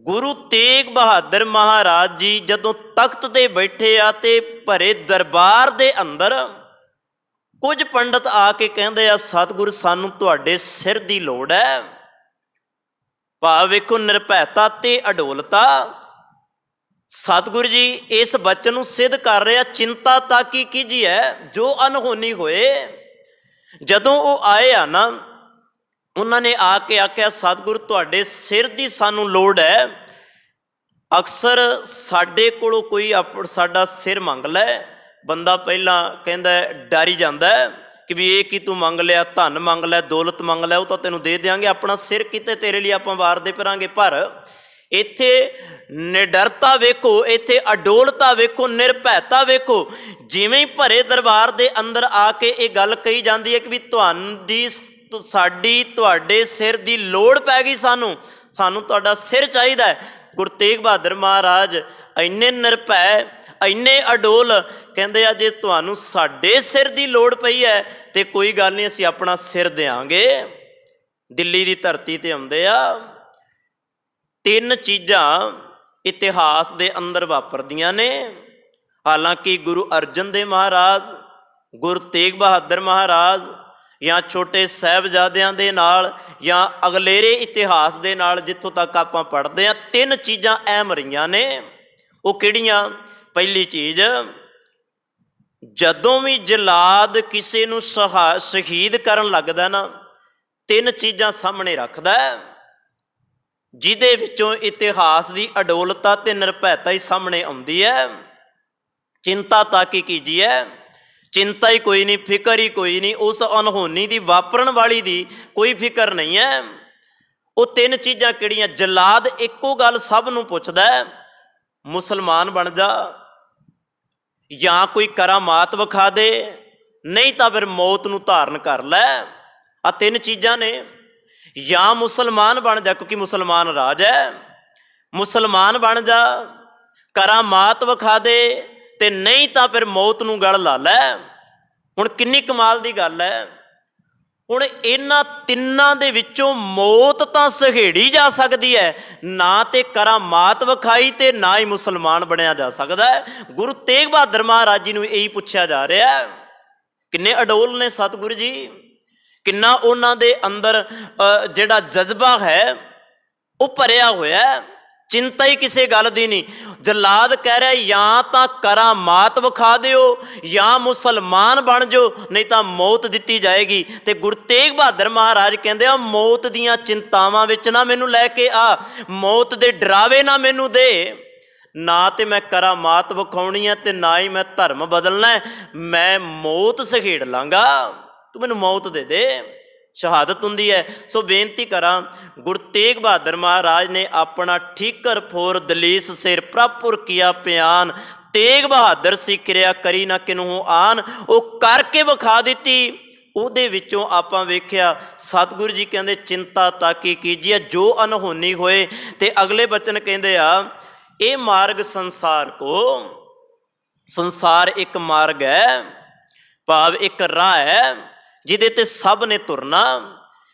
गुरु तेग बहादुर महाराज जी जदों तख्त ते बैठे आ ते भरे दरबार दे अंदर कुछ पंडित आके कहंदे आ, सतगुरु सानू तुहाडे सिर दी लोड़ है। भाव वेखो निरभैता ते अडोलता। सतगुरु जी इस बचन नूं सिद्ध कर रहे, चिंता ताकी कीजिए जो अनहोनी होए। जदों वो आए आ ना, उन्होंने आके आख्या, सतगुरु तुहाडे सिर दी सानू लोड़ है। अक्सर साडे कोलों कोई साडा सिर मंग लै, बंदा पहला कहंदा डर ही जांदा है कि भी ये की तू मंग लिया, धन मंग लै, दौलत मंग लै, वो तो तेनों दे देंगे, अपना सिर किते तेरे लिए आपां वारदे फिरांगे। पर इत्थे निडरता वेखो, इत्थे अडोलता वेखो, निरभैता वेखो। जिवें ही भरे दरबार दे अंदर आके ये गल कही जाती है कि भी तुहाडी साडी तुहाडे सिर दी लोड़ पै गई, सानू सानू तुहाडा सिर चाहिदा है। गुरु तेग बहादुर महाराज इन्ने निरभै, इन्ने अडोल, कहंदे आ जे तुहानू साडे सिर दी लोड़ पई है ते कोई गल नहीं, असीं अपना सिर देंगे। दिल्ली दी धरती ते आउंदे आ। तीन चीज़ां इतिहास दे अंदर वापरदियां ने। हालांकि गुरु अर्जन देव महाराज, गुरु तेग बहादुर महाराज या छोटे साहिबजादियां दे नाल या अगलेरे इतिहास दे नाल जिथों तक आपां पढ़दे आ, तीन चीज़ां अहम रहियां ने। वो किहड़ियां? पहली चीज़, जदों भी जलाद किसी नूं शहीद करन लगदा ना, तीन चीज़ां सामने रखदा है, जिहदे विचों इतिहास की अडोलता ते निरभैता ही सामने आउंदी है। चिंता ताकी कीजिए, चिंता ही कोई नहीं, फिक्र ही कोई नहीं, उस अनहोनी दी वापरन वाली दी कोई फिक्र नहीं है। वो तीन चीज़ां किहड़ियां? जलाद एको गल सब नूं पुछदा है, मुसलमान बन जा, या कोई करामात विखा दे, नहीं तो फिर मौत नूं धारण कर लै। आ तीन चीज़ां ने। या मुसलमान बन जा, क्योंकि मुसलमान राज है, मुसलमान बन जा, करामात विखा दे, ते नहीं तो फिर मौत नूं गल ला लै। हुण किन्नी कमाल दी गल है। हुण इन्हां तिन्नां दे विचों मौत तां सहेड़ी जा सकदी है, ना ते करामात विखाई ते ना ही मुसलमान बनया जा सकदा है। गुरु तेग बहादुर महाराज जी नूं यही पुछया जा रहा है। किन्ने अडोल ने सतगुरु जी, किन्ना उन्हां दे अंदर जिहड़ा जज्बा है वो भरिया होया है। चिंता ही किसी गल दी नहीं। जलाद कह रहा या तो करामात विखा दिओ या मुसलमान बन जाओ, नहीं तो मौत दी जाएगी। तो गुरु तेग बहादुर महाराज कहते मौत दियां चिंतावां विच ना मैनू लैके आ, मौत दे डरावे ना मैनू दे। ना तो मैं करामात विखाउणी है ते ना ही मैं धर्म बदलना है, मैं मौत सखेड़ लांगा, तू मैनू मौत दे दे, शहादत हुंदी है। सो बेनती करा, गुरु तेग बहादुर महाराज ने अपना ठीकर फोर दलीस सिर प्रभुर किया प्यान, तेग बहादुर सी क्रिया करी ना किनू आन, वो करके विखा दी। ਉਹਦੇ ਵਿੱਚੋਂ ਆਪਾਂ ਵੇਖਿਆ सतगुरु जी कहते चिंता ताकी कीजिए जो अनहोनी होए। ते अगले बचन कहते आ ये मार्ग संसार को, संसार एक मार्ग है, भाव एक राह है जिहदे ते सब ने तुरना।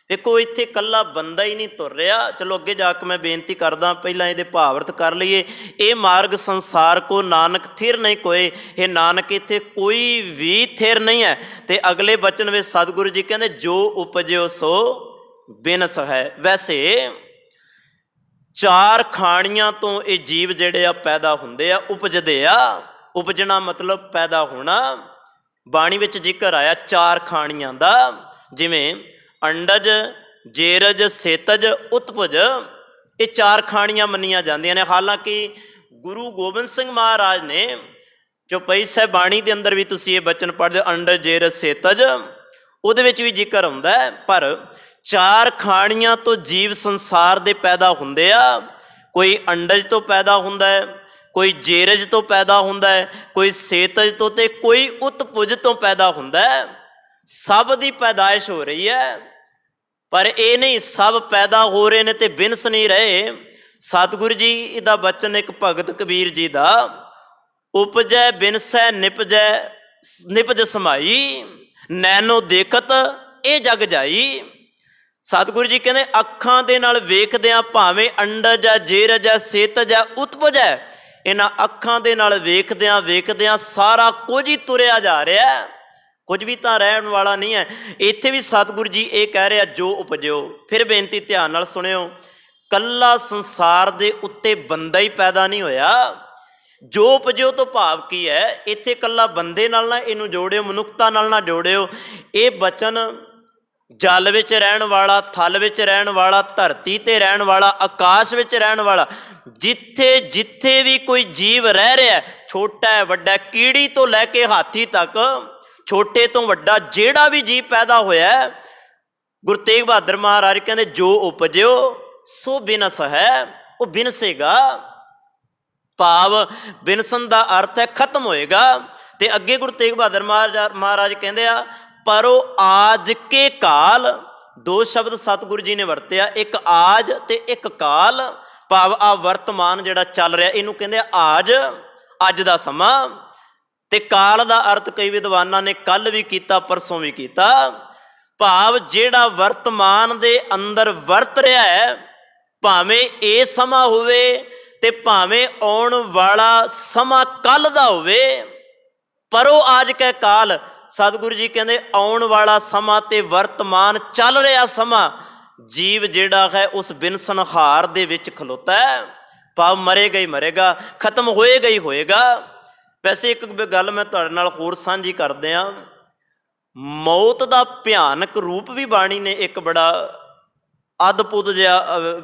देखो इत्थे कल्ला बंदा ही नहीं तुर रहा। चलो अगे जाके मैं बेनती करदा, पहला ये भावार्थ कर लीए। ये मार्ग संसार को नानक थिर नहीं कोई, ये नानक इत्थे कोई भी थिर नहीं है। ते अगले बचन में सतगुरु जी कहते जो उपजो सो बिनस है। वैसे चार खाणियां तो ये जीव जिहड़े आ पैदा हुंदे आ, उपजदे आ। उपजना मतलब पैदा होना। बाणी विच जिक्र आया चार खाणियां दा, जिवें अंडज, जेरज, सेतज, उत्पज। ये चार खाणियां मन्नियां जांदियां ने। हालांकि गुरु गोबिंद सिंह महाराज ने चौपाई साहिब बाणी के अंदर भी तुसीं ये बचन पढ़दे हो, अंडज जेरज सेतज, ਉਹਦੇ ਵਿੱਚ भी जिक्र ਹੁੰਦਾ है। पर चार खाणियां तो जीव संसार दे पैदा ਹੁੰਦੇ ਆ। कोई अंडज तो पैदा ਹੁੰਦਾ है, कोई जेरज तो पैदा ਹੁੰਦਾ है, कोई सेतज तो, ते कोई उत्पुज तो पैदा ਹੁੰਦਾ है। सब दी पैदाइश हो रही है, पर ये नहीं सब पैदा हो रहे ने ते बिनस नहीं रहे। सतगुरु जी दा बचन एक भगत कबीर जी दा, उपजै बिनसै निपजै निपज समाई, नैनो देखत ये जग जाई। सतगुरु जी कहते अखां दे नाल वेखदियां भावें अंडज है, जेरज है, सेतज है, उत्पज है, इन्हां अखां दे नाल वेखदियां वेखदियां सारा कुछ ही तुरिया जा रहा है, कुछ भी तो रहन वाला नहीं है। इत्थे भी सतगुरु जी ये कह रहे जो उपजो। फिर बेनती ध्यान नाल सुनियो, कल्ला संसार दे उत्ते बंदा ही पैदा नहीं होया। जो उपजो तो भाव की है, इत्थे कल्ला बंदे नाल ना इनू जोड़ियो, मनुखता नाल ना जोड़ियो। ये बचन जल विच रहन वाला, थल विच रहन वाला, धरती ते रहन वाला, आकाश विच रहन वाला, जिथे जिथे भी कोई जीव रह रहा है, छोटा है वड्डा, कीड़ी तो लैके हाथी तक, छोटे तो वड्डा जेड़ा भी जीव पैदा होया है, गुरु तेग बहादुर महाराज कहते जो उपजो सो बिनस है, वो बिनसेगा। भाव बिनसन का अर्थ है खत्म होएगा। ते अगे गुरु तेग बहादुर महाराज कहते आ, परो आज के काल, दो शब्द सतगुरु जी ने वरत्या, एक आज ते एक काल। भाव आ वर्तमान जिहड़ा चल रहा इनू कहते आज, अज दा समा। ते काल दा अर्थ कई विद्वानां ने कल भी किया, परसों भी किया। भाव जिहड़ा वर्तमान दे अंदर वरत रहा है, भावें ये समा होवे ते भावें आउण वाला समा कल दा होवे, परो आज कै काल। सतगुरु जी कहते आउण वाला समा ते वर्तमान चल रहा समा, जीव जिहड़ा है उस बिनसन हार दे विच खलोता है। भाव मरेगा ही मरेगा, खत्म होएगा ही होएगा। वैसे एक गल मैं तुहाडे नाल होर साझी कर दियां, मौत का भयानक रूप भी बाणी ने एक बड़ा अद्भुत जिहा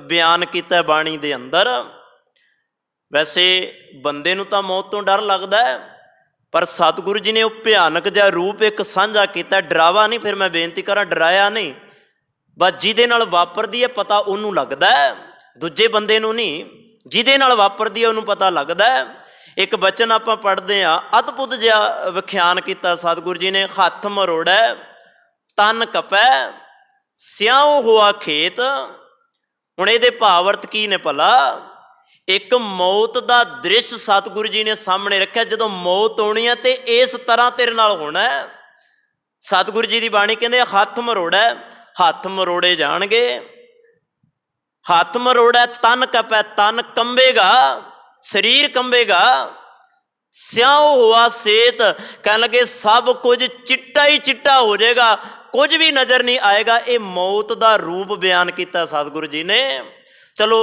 बयान किया बाणी दे अंदर। वैसे बंदे नूं तां मौत तो डर लगदा है, पर सतगुरु जी ने वो भयानक जिहा रूप एक साझा किया, डरावा नहीं। फिर मैं बेनती करा, डराया नहीं, बस जिहदे नाल वापरदी है पता उन्होंने लगता है, दूजे बंदे नूं नहीं। जिहदे नाल वापरदी है उन्होंने पता लगता है। एक बचन आपां पढ़दे आ, अद्भुत जिहा विख्यान किया सतगुरु जी ने, हथ मरोड़ै तन कपै स्याऊ हुआ खेत। हुण इहदे भावार्थ की ने भला? एक मौत का दृश्य सतगुरु जी ने सामने रखा, जो मौत होनी है तो इस तरह तेरे नाल होना है। सतगुरु जी की बाणी कहते हथ मरोड़ा, हथ मरोड़े जाणगे, हथ मरोड़ा तन कपै, तन कंबेगा, शरीर कंबेगा। स्याऊ हुआ सेत, कह लगे सब कुछ चिट्टा ही चिट्टा हो जाएगा, कुछ भी नजर नहीं आएगा। ये मौत का रूप बयान किया सतगुरु जी ने। चलो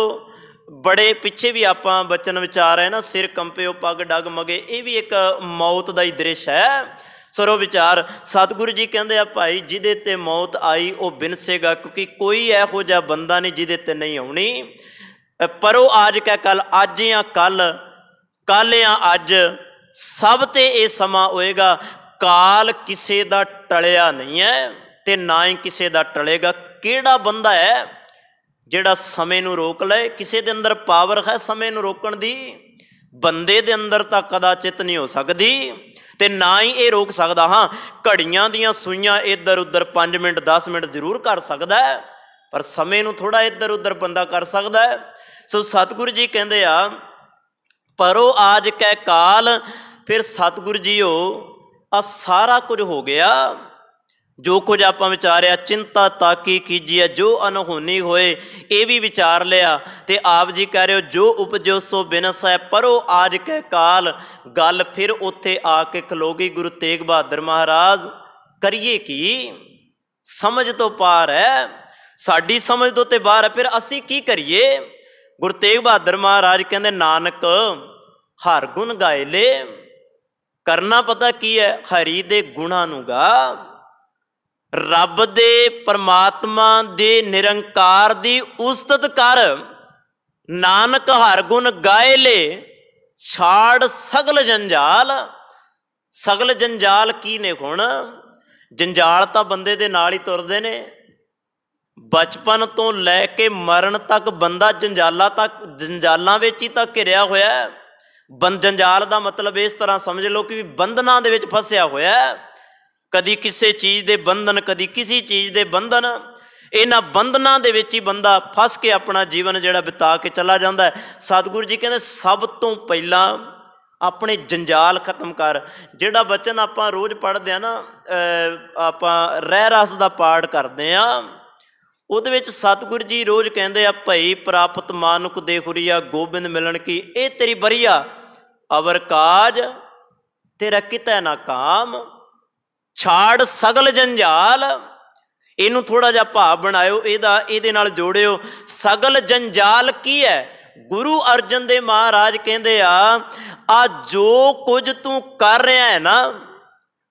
बड़े पिछे भी आप बचन विचार है ना, सिर कंपिओ पग डगमगे, ये भी एक मौत का ही दृश्य है। सरो विचार सतगुरु जी कहते हैं भाई जिदे ते मौत आई वो बिनसेगा, क्योंकि कोई इहो जिहा बंदा नहीं जिदे ते नहीं आउणी। परो आज कै कल, अज या कल, कल या अज, सब ते ये समा होएगा। काल किसे दा टलिया नहीं है ते ना ही किसे दा टलेगा। किहड़ा बंदा है जिहड़ा समय नूं रोक ले? किसे दे अंदर पावर है समय नूं रोकण दी? बंदे दे अंदर तां कदाचित नहीं हो सकदी ते ना ही ये रोक सकदा। हाँ, घड़ियां दियां सूइयां इधर उधर 5 मिनट 10 मिनट जरूर कर सकदा है, पर समय नूं थोड़ा इधर उधर बंदा कर सकदा है। सो सतगुरु जी कहंदे आ परो आज कै काल। फिर सतगुरु जी हो आ सारा कुछ हो गया जो कुछ आप विचारिया, चिंता ताकी कीजिए जो अनहोनी होए, ये भी विचार लिया। तो आप जी कह रहे हो जो उपजो सो बिनस है, परो आज कै काल। गल फिर उत्थे आके खलोगी गुरु तेग बहादुर महाराज, करिए की? समझ तो पार है, साड़ी समझ तो ते बाहर है, फिर असी की करिए? गुरु तेग बहादुर महाराज कहते नानक हर गुण गाए ले। करना पता की है? हरि दे गुणा नूं गा, रब दे परमात्मा दे निरंकार दी उस्तत कर। ਨਾਨਕ ਹਰ ਗੁਣ ਗਾਏ ਲੇ ਛਾੜ ਸਗਲ ਜੰਜਾਲ। ਸਗਲ ਜੰਜਾਲ ਕੀ ਨੇ ਹੁਣ? ਜੰਜਾਲ ਤਾਂ ਬੰਦੇ ਦੇ ਨਾਲ ਹੀ ਤੁਰਦੇ ਨੇ। ਬਚਪਨ ਤੋਂ ਲੈ ਕੇ ਮਰਨ ਤੱਕ ਬੰਦਾ ਜੰਜਾਲਾਂ ਵਿੱਚ ਹੀ ਤਾਂ ਘਿਰਿਆ ਹੋਇਆ। ਜੰਜਾਲ ਦਾ ਮਤਲਬ ਇਸ ਤਰ੍ਹਾਂ ਸਮਝ ਲਓ ਕਿ ਬੰਧਨਾਂ ਦੇ ਵਿੱਚ ਫਸਿਆ ਹੋਇਆ। ਕਦੀ ਕਿਸੇ ਚੀਜ਼ ਦੇ ਬੰਧਨ, ਕਦੀ ਕਿਸੇ ਚੀਜ਼ ਦੇ ਬੰਧਨ। ਇਹਨਾਂ ਬੰਧਨਾਂ ਦੇ ਵਿੱਚ ਹੀ ਬੰਦਾ ਫਸ ਕੇ ਆਪਣਾ ਜੀਵਨ ਜਿਹੜਾ ਬਿਤਾ ਕੇ ਚਲਾ ਜਾਂਦਾ। ਸਤਿਗੁਰੂ ਜੀ ਕਹਿੰਦੇ ਸਭ ਤੋਂ ਪਹਿਲਾਂ ਆਪਣੇ ਜੰਜਾਲ ਖਤਮ ਕਰ। ਜਿਹੜਾ ਬਚਨ ਆਪਾਂ ਰੋਜ਼ ਪੜ੍ਹਦੇ ਆ ਨਾ, ਆਪਾਂ ਰਹਿ ਰਸ ਦਾ ਪਾਠ ਕਰਦੇ ਆ, ਉਹਦੇ ਵਿੱਚ ਸਤਿਗੁਰੂ ਜੀ ਰੋਜ਼ ਕਹਿੰਦੇ ਆ, ਭਈ ਪ੍ਰਾਪਤ ਮਾਨੁਕ ਦੇ ਹੁਰੀਆ ਗੋਬਿੰਦ ਮਿਲਣ ਕੀ ਇਹ ਤੇਰੀ ਬਰੀਆ, ਅਵਰ ਕਾਜ ਤੇਰਾ ਕਿਤੈ ਨਾ ਕਾਮ, ਛਾੜ ਸਗਲ ਜੰਜਾਲ। ਇਹਨੂੰ ਥੋੜਾ ਜਿਹਾ ਭਾਵ ਬਣਾਇਓ, ਇਹਦੇ ਨਾਲ ਜੋੜਿਓ। ਸਗਲ ਜੰਜਾਲ ਕੀ ਹੈ? ਗੁਰੂ ਅਰਜਨ ਦੇਵ ਮਹਾਰਾਜ ਕਹਿੰਦੇ ਆ ਜੋ ਕੁਝ ਤੂੰ ਕਰ ਰਿਹਾ ਹੈ ਨਾ,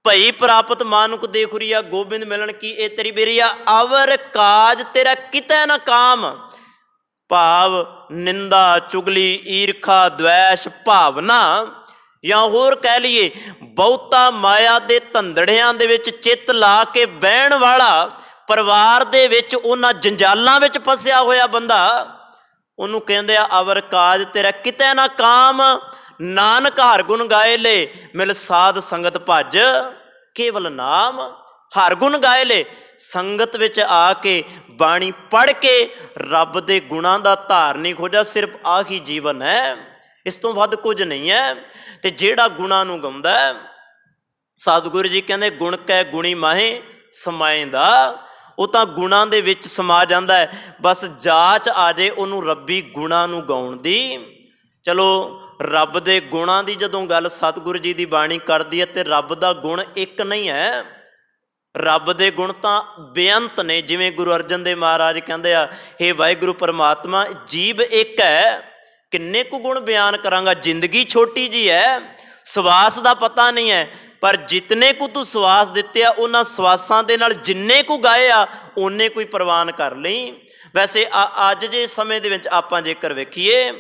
ਭਈ ਪ੍ਰਾਪਤ ਮਾਨੁਕ ਦੇ ਖੁਰੀਆ ਗੋਬਿੰਦ ਮਿਲਣ ਕੀ ਇਹ ਤੇਰੀ ਬੇਰੀਆ, ਅਵਰ ਕਾਜ ਤੇਰਾ ਕਿਤੈ ਨਾ ਕਾਮ। ਭਾਵ ਨਿੰਦਾ, ਚੁਗਲੀ, ਈਰਖਾ, ਦਵੈਸ਼, ਭਾਵਨਾ, ਜਾਂ ਹੋਰ ਕਹਿ ਲਈਏ ਬਹੁਤਾ ਮਾਇਆ ਦੇ ਧੰਦੜਿਆਂ ਦੇ ਵਿੱਚ ਚਿੱਤ ਲਾ ਕੇ ਬਹਿਣ ਵਾਲਾ, ਪਰਿਵਾਰ ਦੇ ਵਿੱਚ ਉਹਨਾਂ ਜੰਜਾਲਾਂ ਵਿੱਚ ਫਸਿਆ ਹੋਇਆ ਬੰਦਾ, ਉਹਨੂੰ ਕਹਿੰਦੇ ਆ ਅਵਰ ਕਾਜ ਤੇਰਾ ਕਿਤੈ ਨਾ ਕਾਮ। ਨਾਨਕ ਹਰ ਗੁਣ ਗਾਏ ਲੇ ਮਿਲ ਸਾਧ ਸੰਗਤ ਭਜ ਕੇਵਲ ਨਾਮ। ਹਰ ਗੁਣ ਗਾਏ ਲੇ, ਸੰਗਤ ਵਿੱਚ ਆ ਕੇ ਬਾਣੀ ਪੜ੍ਹ ਕੇ ਰੱਬ ਦੇ ਗੁਣਾਂ ਦਾ ਧਾਰਨੀ ਹੋ ਜਾ। ਸਿਰਫ ਆਹੀ ਜੀਵਨ ਹੈ, ਇਸ ਤੋਂ ਵੱਧ ਕੁਝ ਨਹੀਂ ਹੈ। ਤੇ ਜਿਹੜਾ ਗੁਣਾਂ ਨੂੰ ਗਾਉਂਦਾ, ਸਤਿਗੁਰੂ ਜੀ ਕਹਿੰਦੇ ਗੁਣ ਕੈ ਗੁਣੀ ਮਾਹੇ ਸਮਾਏਂਦਾ, ਉਹ ਤਾਂ ਗੁਣਾਂ ਦੇ ਵਿੱਚ ਸਮਾ ਜਾਂਦਾ ਹੈ। ਬਸ ਜਾਚ ਆ ਜੇ ਉਹਨੂੰ ਰੱਬੀ ਗੁਣਾਂ ਨੂੰ ਗਾਉਣ ਦੀ। ਚਲੋ ਰੱਬ ਦੇ ਗੁਣਾਂ ਦੀ ਜਦੋਂ ਗੱਲ ਸਤਿਗੁਰੂ ਜੀ ਦੀ ਬਾਣੀ ਕਰਦੀ ਹੈ, ਤੇ ਰੱਬ ਦਾ ਗੁਣ ਇੱਕ ਨਹੀਂ ਹੈ, ਰੱਬ ਦੇ ਗੁਣ ਤਾਂ ਬੇਅੰਤ ਨੇ। ਜਿਵੇਂ ਗੁਰੂ ਅਰਜਨ ਦੇਵ ਮਹਾਰਾਜ ਕਹਿੰਦੇ ਆ, ਹੇ ਵਾਹਿਗੁਰੂ ਪਰਮਾਤਮਾ, ਜੀਵ ਇੱਕ ਹੈ, ਕਿੰਨੇ ਕੁ ਗੁਣ ਬਿਆਨ ਕਰਾਂਗਾ। ਜ਼ਿੰਦਗੀ ਛੋਟੀ ਜੀ ਹੈ, ਸਵਾਸ ਦਾ ਪਤਾ ਨਹੀਂ ਹੈ, ਪਰ ਜਿਤਨੇ ਕੁ ਤੂੰ ਸਵਾਸ ਦਿੱਤੇ ਆ, ਉਹਨਾਂ ਸਵਾਸਾਂ ਦੇ ਨਾਲ ਜਿੰਨੇ ਕੁ ਗਾਏ ਆ ਓਨੇ ਕੋਈ ਪ੍ਰਵਾਨ ਕਰ ਲਈ। ਵੈਸੇ ਅੱਜ ਦੇ ਸਮੇਂ ਦੇ ਵਿੱਚ ਆਪਾਂ ਜੇਕਰ ਵੇਖੀਏ,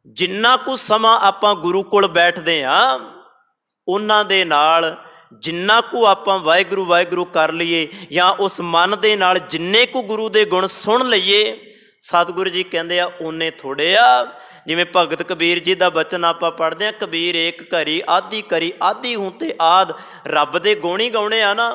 ਜਿੰਨਾ ਕੁ ਸਮਾਂ ਆਪਾਂ ਗੁਰੂ ਕੋਲ ਬੈਠਦੇ ਹਾਂ, ਉਹਨਾਂ ਦੇ ਨਾਲ ਜਿੰਨਾ ਕੁ ਆਪਾਂ ਵਾਹਿਗੁਰੂ ਵਾਹਿਗੁਰੂ ਕਰ ਲਈਏ, ਜਾਂ ਉਸ ਮਨ ਦੇ ਨਾਲ ਜਿੰਨੇ ਕੁ ਗੁਰੂ ਦੇ ਗੁਣ ਸੁਣ ਲਈਏ, ਸਤਿਗੁਰੂ ਜੀ ਕਹਿੰਦੇ ਆ ਓਨੇ ਥੋੜ੍ਹੇ ਆ। ਜਿਵੇਂ ਭਗਤ ਕਬੀਰ ਜੀ ਦਾ ਬਚਨ ਆਪਾਂ ਪੜ੍ਹਦੇ ਹਾਂ, ਕਬੀਰ ਏਕ ਘੜੀ ਆਧੀ ਕਰੀ ਆਧੀ ਹੂੰ ਤੇ ਆਦ। ਰੱਬ ਦੇ ਗੁਣ ਹੀ ਗਾਉਣੇ ਆ ਨਾ।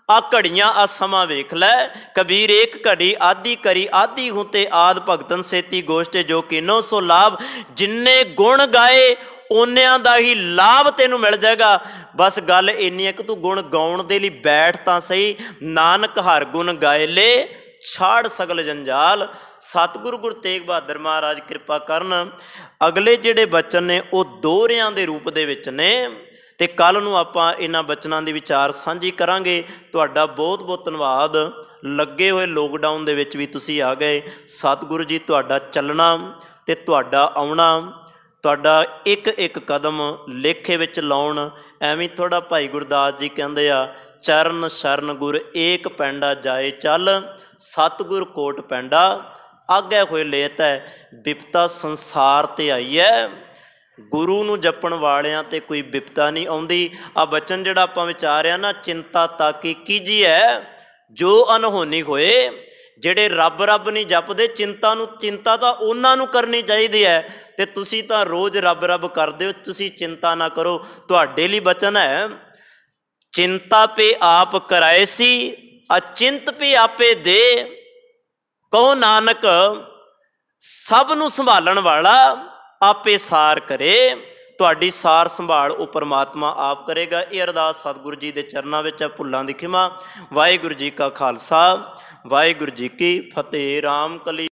ਆ ਘੜੀਆਂ ਆ ਸਮਾਂ ਵੇਖ ਲੈ, ਕਬੀਰ ਏਕ ਘੜੀ ਆਧੀ ਕਰੀ ਆਧੀ ਹੂੰ ਤੇ ਆਦ, ਭਗਤਨ ਸੇਤੀ ਗੋਸ਼ਟੇ ਜੋ ਕੀਨੋ ਸੋ ਲਾਭ। ਜਿੰਨੇ ਗੁਣ ਗਾਏ ਓਨਿਆਂ ਦਾ ਹੀ ਲਾਭ ਤੈਨੂੰ ਮਿਲ ਜਾਏਗਾ। ਬਸ ਗੱਲ ਇੰਨੀ ਹੈ ਕਿ ਤੂੰ ਗੁਣ ਗਾਉਣ ਦੇ ਲਈ ਬੈਠ ਤਾਂ ਸਹੀ। ਨਾਨਕ ਹਰ ਗੁਣ ਗਾਏ ਲੇ ਛਾੜ ਸਗਲ ਜੰਜਾਲ। ਸਤਿਗੁਰੂ ਗੁਰੂ ਤੇਗ ਬਹਾਦਰ ਮਹਾਰਾਜ ਕਿਰਪਾ ਕਰਨ। ਅਗਲੇ ਜਿਹੜੇ ਬਚਨ ਨੇ ਉਹ ਦੋਹਰਿਆਂ ਦੇ ਰੂਪ ਦੇ ਵਿੱਚ ਨੇ, ਤੇ ਕੱਲ੍ਹ ਨੂੰ ਆਪਾਂ ਇਹਨਾਂ ਬਚਨਾਂ ਦੀ ਵਿਚਾਰ ਸਾਂਝੀ ਕਰਾਂਗੇ। ਤੁਹਾਡਾ ਬਹੁਤ ਬਹੁਤ ਧੰਨਵਾਦ। ਲੱਗੇ ਹੋਏ ਲੋਕਡਾਊਨ ਦੇ ਵਿੱਚ ਵੀ ਤੁਸੀਂ ਆ ਗਏ। ਸਤਿਗੁਰੂ ਜੀ ਤੁਹਾਡਾ ਚੱਲਣਾ ਤੇ ਤੁਹਾਡਾ ਆਉਣਾ, ਤੁਹਾਡਾ ਇੱਕ ਇੱਕ ਕਦਮ ਲੇਖੇ ਵਿੱਚ ਲਾਉਣ। ਐਵੇਂ ਥੋੜ੍ਹਾ ਭਾਈ ਗੁਰਦਾਸ ਜੀ ਕਹਿੰਦੇ ਆ, ਚਰਨ ਸ਼ਰਨ ਗੁਰ ਏਕ ਪੈਂਡਾ ਜਾਏ ਚੱਲ, ਸਤਿਗੁਰ ਕੋਟ ਪੈਂਡਾ ਆਗੇ ਹੋਏ ਲੇਤ ਹੈ। ਬਿਪਤਾ ਸੰਸਾਰ 'ਤੇ ਆਈ ਹੈ, ਗੁਰੂ ਨੂੰ ਜਪਣ ਵਾਲਿਆਂ 'ਤੇ ਕੋਈ ਬਿਪਤਾ ਨਹੀਂ ਆਉਂਦੀ। ਆ ਬਚਨ ਜਿਹੜਾ ਆਪਾਂ ਵਿਚਾਰਿਆ ਨਾ, ਚਿੰਤਾ ਤਾਕੀ ਕੀਜੀ ਹੈ ਜੋ ਅਨਹੋਨੀ ਹੋਏ। ਜਿਹੜੇ ਰੱਬ ਰੱਬ ਨਹੀਂ ਜਪਦੇ, ਚਿੰਤਾ ਤਾਂ ਉਹਨਾਂ ਨੂੰ ਕਰਨੀ ਚਾਹੀਦੀ ਹੈ। ਤੇ ਤੁਸੀਂ ਤਾਂ ਰੋਜ਼ ਰੱਬ ਰੱਬ ਕਰਦੇ ਹੋ, ਤੁਸੀਂ ਚਿੰਤਾ ਨਾ ਕਰੋ। ਤੁਹਾਡੇ ਲਈ ਬਚਨ ਹੈ, ਚਿੰਤਾ ਪੇ ਆਪ ਕਰਾਏ ਸੀ, ਅਚਿੰਤ ਪੇ ਆਪੇ ਦੇ। ਕਹੋ ਨਾਨਕ ਸਭ ਨੂੰ ਸੰਭਾਲਣ ਵਾਲਾ ਆਪੇ ਸਾਰ ਕਰੇ। ਤੁਹਾਡੀ ਸਾਰ ਸੰਭਾਲ ਉਹ ਪਰਮਾਤਮਾ ਆਪ ਕਰੇਗਾ। ਇਹ ਅਰਦਾਸ ਸਤਿਗੁਰੂ ਜੀ ਦੇ ਚਰਨਾਂ ਵਿੱਚ ਹੈ। ਭੁੱਲਾਂ ਦੀ ਖਿਮਾ। ਵਾਹਿਗੁਰੂ ਜੀ ਕਾ ਖਾਲਸਾ, ਵਾਹਿਗੁਰੂ ਜੀ ਕੀ ਫਤਿਹ। ਰਾਮ ਕਲੀ।